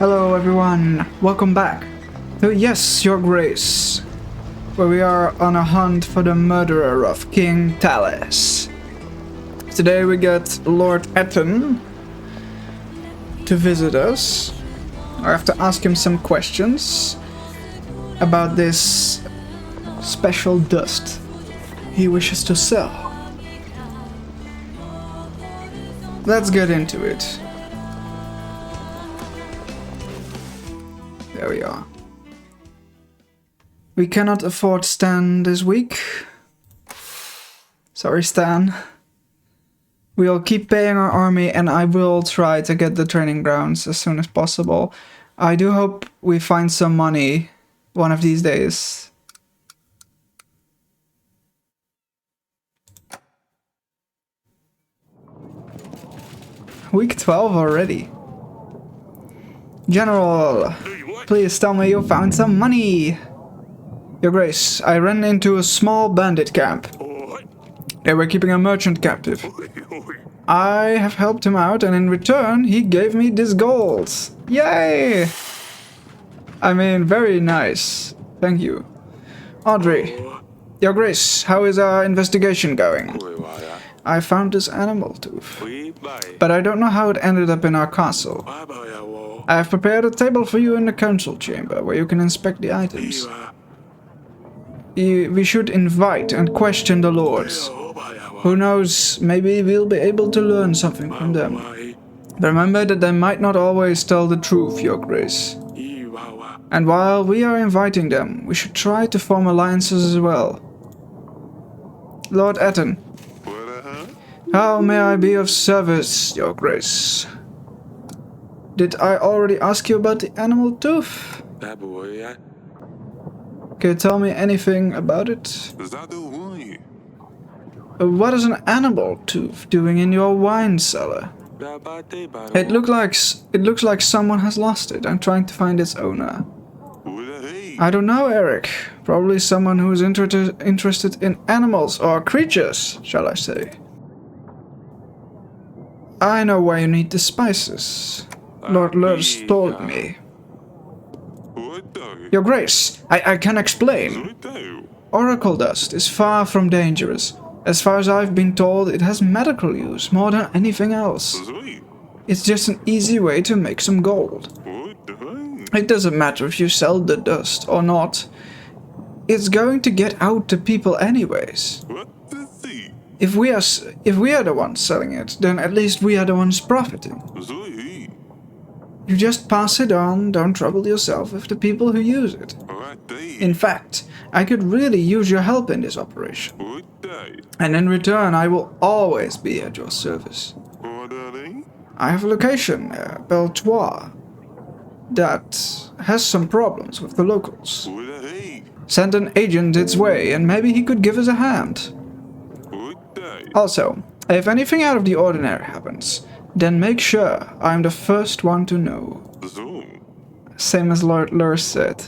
Hello everyone, welcome back to Yes, Your Grace, where we are on a hunt for the murderer of King Talis. Today we get Lord Etten to visit us. I have to ask him some questions about this special dust he wishes to sell. Let's get into it. There we are. We cannot afford Stan this week. Sorry, Stan. We'll keep paying our army and I will try to get the training grounds as soon as possible. I do hope we find some money one of these days. Week 12 already. General, please tell me you found some money. Your Grace, I ran into a small bandit camp. They were keeping a merchant captive. I have helped him out and in return he gave me this gold. Yay! I mean, very nice. Thank you. Audrey, Your Grace, how is our investigation going? I found this animal tooth, but I don't know how it ended up in our castle. I have prepared a table for you in the council chamber, where you can inspect the items. We should invite and question the lords. Who knows, maybe we'll be able to learn something from them. Remember that they might not always tell the truth, Your Grace. And while we are inviting them, we should try to form alliances as well. Lord Etten, how may I be of service, Your Grace? Did I already ask you about the animal tooth? Can you tell me anything about it? What is an animal tooth doing in your wine cellar? It looks like someone has lost it and trying to find its owner. I don't know, Eric. Probably someone who is interested in animals or creatures, shall I say. I know why you need the spices. Lord Lurs told me. Your Grace, I can explain. Oracle dust is far from dangerous. As far as I've been told, it has medical use more than anything else. It's just an easy way to make some gold. It doesn't matter if you sell the dust or not. It's going to get out to people anyways. If we are the ones selling it, then at least we are the ones profiting. You just pass it on, don't trouble yourself with the people who use it. In fact, I could really use your help in this operation. And in return, I will always be at your service. I have a location, Beltois, that has some problems with the locals. Send an agent its way and maybe he could give us a hand. Also, if anything out of the ordinary happens, then make sure I'm the first one to know. Same as Lord Lurs said.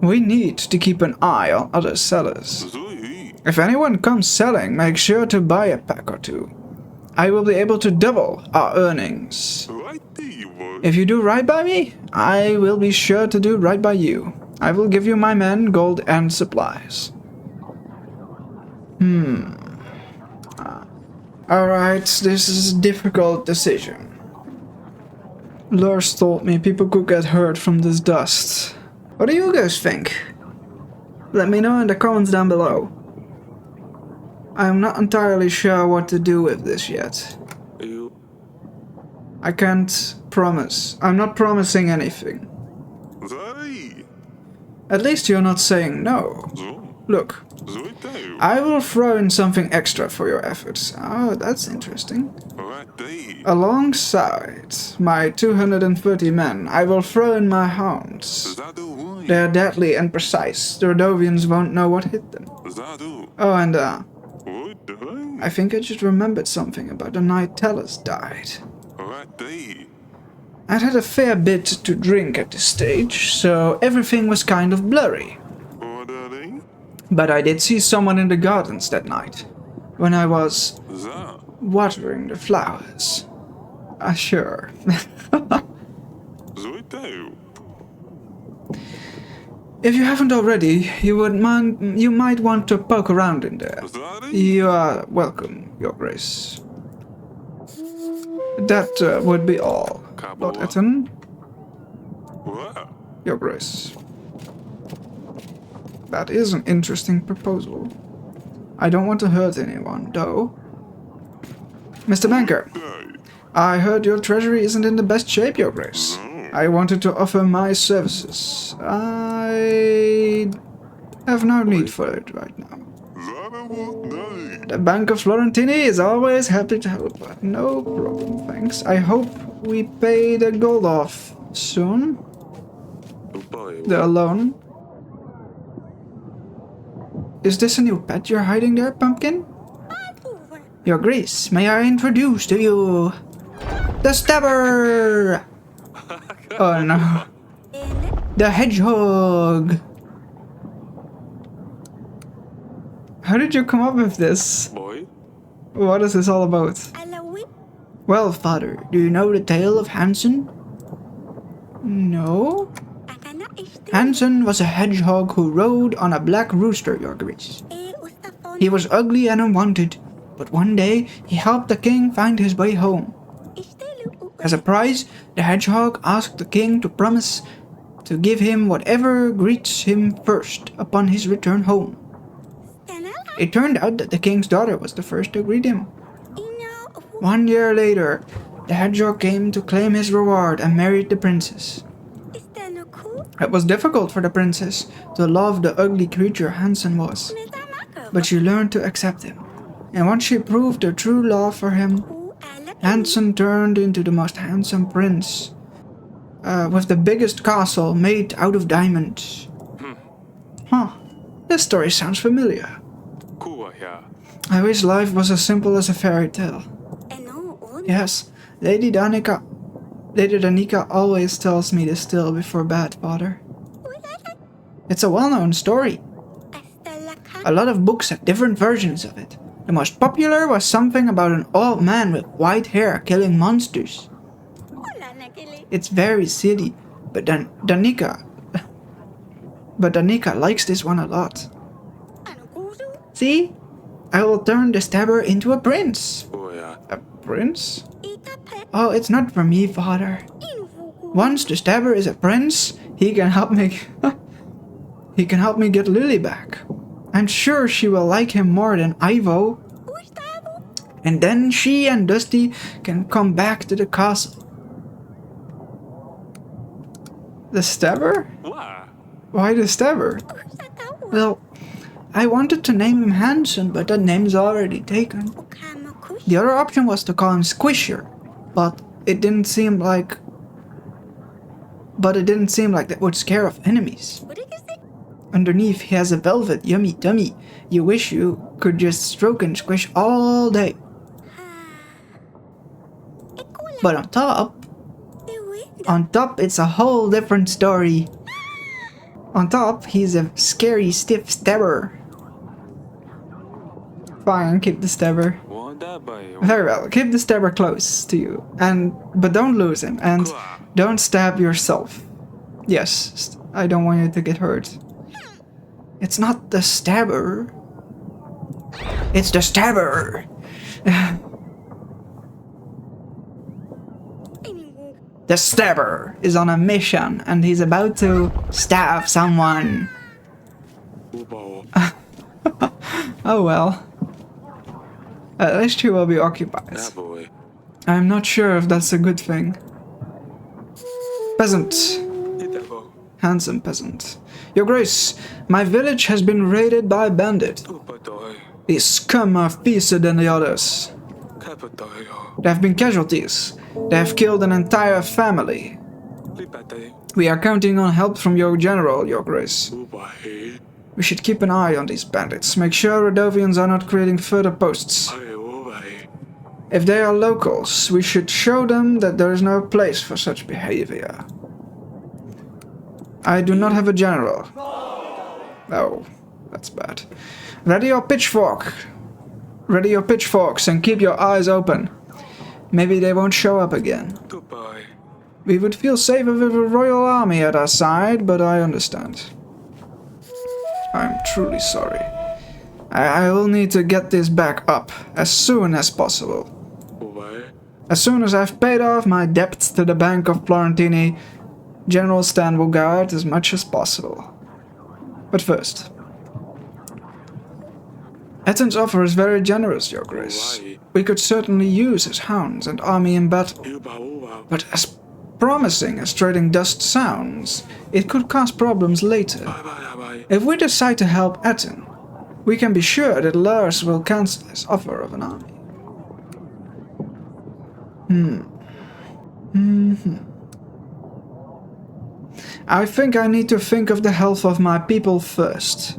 We need to keep an eye on other sellers. If anyone comes selling, make sure to buy a pack or two. I will be able to double our earnings. If you do right by me, I will be sure to do right by you. I will give you my men, gold and supplies. Alright, this is a difficult decision. Lurs told me people could get hurt from this dust. What do you guys think? Let me know in the comments down below. I'm not entirely sure what to do with this yet. I can't promise. I'm not promising anything. At least you're not saying no. Look, I will throw in something extra for your efforts. Oh, that's interesting. Alongside my 230 men, I will throw in my hounds. They are deadly and precise. The Rodovians won't know what hit them. Oh, and I think I just remembered something about the night Talis died. I'd had a fair bit to drink at this stage, so everything was kind of blurry. But I did see someone in the gardens that night, when I was watering the flowers. Sure. If you haven't already, you might want to poke around in there. You are welcome, Your Grace. That would be all, Lord Etten. Your Grace. That is an interesting proposal. I don't want to hurt anyone, though. Mr. Banker, I heard your treasury isn't in the best shape, Your Grace. I wanted to offer my services. I have no need for it right now. The Bank of Florentini is always happy to help. No problem, thanks. I hope we pay the gold off soon. The loan. Is this a new pet you're hiding there, Pumpkin? Your Grace, may I introduce to you the Stabber! Oh no. The Hedgehog! How did you come up with this? What is this all about? Well, Father, do you know the tale of Hansen? No? Hansen was a hedgehog who rode on a black rooster, Your Grace. He was ugly and unwanted, but one day he helped the king find his way home. As a prize, the hedgehog asked the king to promise to give him whatever greets him first upon his return home. It turned out that the king's daughter was the first to greet him. 1 year later, the hedgehog came to claim his reward and married the princess. It was difficult for the princess to love the ugly creature Hansen was, but she learned to accept him. And once she proved her true love for him, Hansen turned into the most handsome prince, with the biggest castle made out of diamonds. Huh, this story sounds familiar. I wish life was as simple as a fairy tale. Yes, Lady Danica always tells me this tale before bed, Father. It's a well-known story. A lot of books have different versions of it. The most popular was something about an old man with white hair killing monsters. It's very silly, but Danica likes this one a lot. See? I will turn the Stabber into a prince. A prince? Oh, it's not for me, Father. Once the Stabber is a prince, he can help me get Lily back. I'm sure she will like him more than Ivo. And then she and Dusty can come back to the castle. The Stabber? Why the Stabber? Well, I wanted to name him Hansen, but that name's already taken. The other option was to call him Squisher, but it didn't seem like that would scare off enemies. Underneath, he has a velvet yummy tummy. You wish you could just stroke and squish all day. But on top, it's a whole different story. On top, he's a scary, stiff Stabber. Fine, keep the Stabber. Very well, keep the Stabber close to you, but don't lose him, and don't stab yourself. Yes, I don't want you to get hurt. It's not the Stabber. It's the Stabber! The Stabber is on a mission and he's about to stab someone. Oh well. At least he will be occupied. I'm not sure if that's a good thing. Peasant. Handsome peasant. Your Grace, my village has been raided by bandits. These scum are fiercer than the others. There have been casualties. They have killed an entire family. We are counting on help from your general, Your Grace. We should keep an eye on these bandits. Make sure Radovians are not creating further posts. If they are locals, we should show them that there is no place for such behavior. I do not have a general. Oh, that's bad. Ready your pitchfork. Ready your pitchforks and keep your eyes open. Maybe they won't show up again. Goodbye. We would feel safer with a royal army at our side, but I understand. I'm truly sorry. I will need to get this back up as soon as possible. Goodbye. As soon as I've paid off my debts to the Bank of Florentini, General Stan will guard as much as possible. But first, Etten's offer is very generous, Your Grace. We could certainly use his hounds and army in battle. But as promising as trading dust sounds, it could cause problems later. If we decide to help Etten, we can be sure that Lars will cancel his offer of an army. I think I need to think of the health of my people first.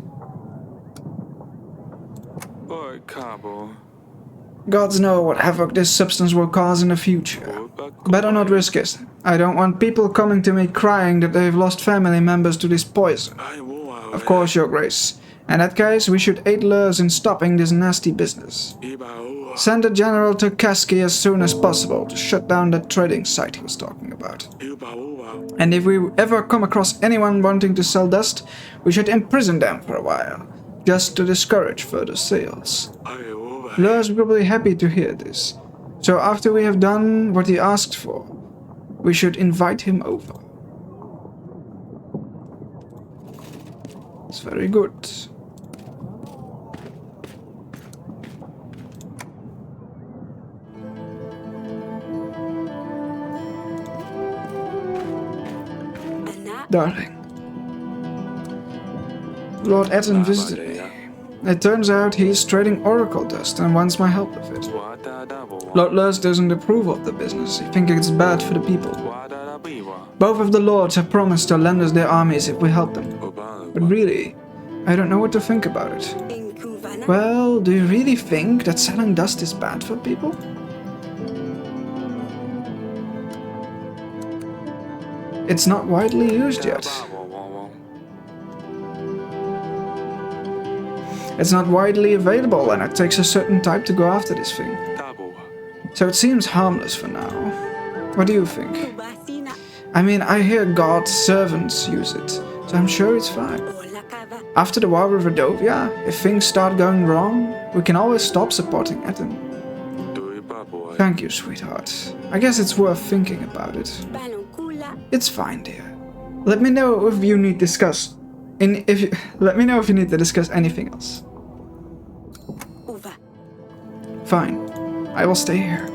Gods know what havoc this substance will cause in the future. Better not risk it. I don't want people coming to me crying that they've lost family members to this poison. Of course, Your Grace. In that case, we should aid Lurs in stopping this nasty business. Send a general to Kaski as soon as possible to shut down that trading site he was talking about. And if we ever come across anyone wanting to sell dust, we should imprison them for a while, just to discourage further sales. Lurs will be happy to hear this, so after we have done what he asked for, we should invite him over. It's very good. Darling, Lord Etten visited me. It turns out he's trading oracle dust and wants my help with it. Lord Lurs doesn't approve of the business. He thinks it's bad for the people. Both of the lords have promised to lend us their armies if we help them. But really, I don't know what to think about it. Well, do you really think that selling dust is bad for people? It's not widely used yet. It's not widely available, and it takes a certain type to go after this thing. So it seems harmless for now. What do you think? I mean, I hear God's servants use it, so I'm sure it's fine. After the war with Redovia, if things start going wrong, we can always stop supporting Etten. Thank you, sweetheart. I guess it's worth thinking about it. It's fine, dear. Let me know if you need let me know if you need to discuss anything else. Fine. I will stay here.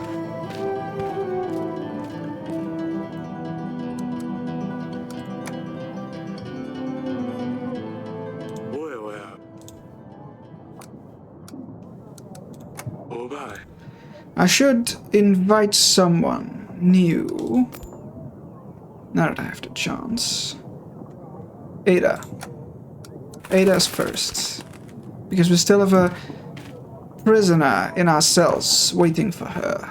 I should invite someone new. Now that I have the chance. Ada. Ada's first. Because we still have a prisoner in our cells waiting for her.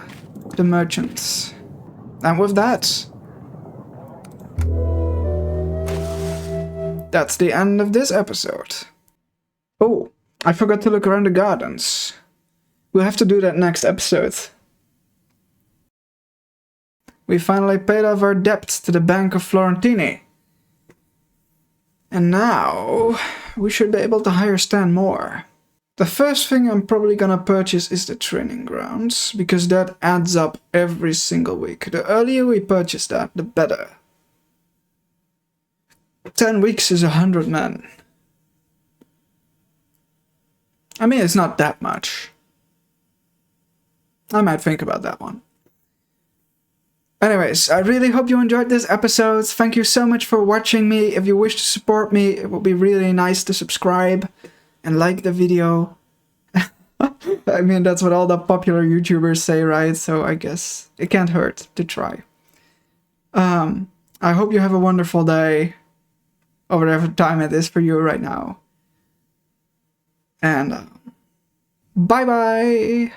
The merchant. And with that, that's the end of this episode. Oh, I forgot to look around the gardens. We'll have to do that next episode. We finally paid off our debts to the Bank of Florentini. And now, we should be able to hire Stan more. The first thing I'm probably gonna purchase is the training grounds, because that adds up every single week. The earlier we purchase that, the better. 10 weeks is 100 men. I mean, it's not that much. I might think about that one. Anyways, I really hope you enjoyed this episode. Thank you so much for watching me. If you wish to support me, it would be really nice to subscribe and like the video. I mean, that's what all the popular YouTubers say, right? So I guess it can't hurt to try. I hope you have a wonderful day, or whatever time it is for you right now. And bye-bye!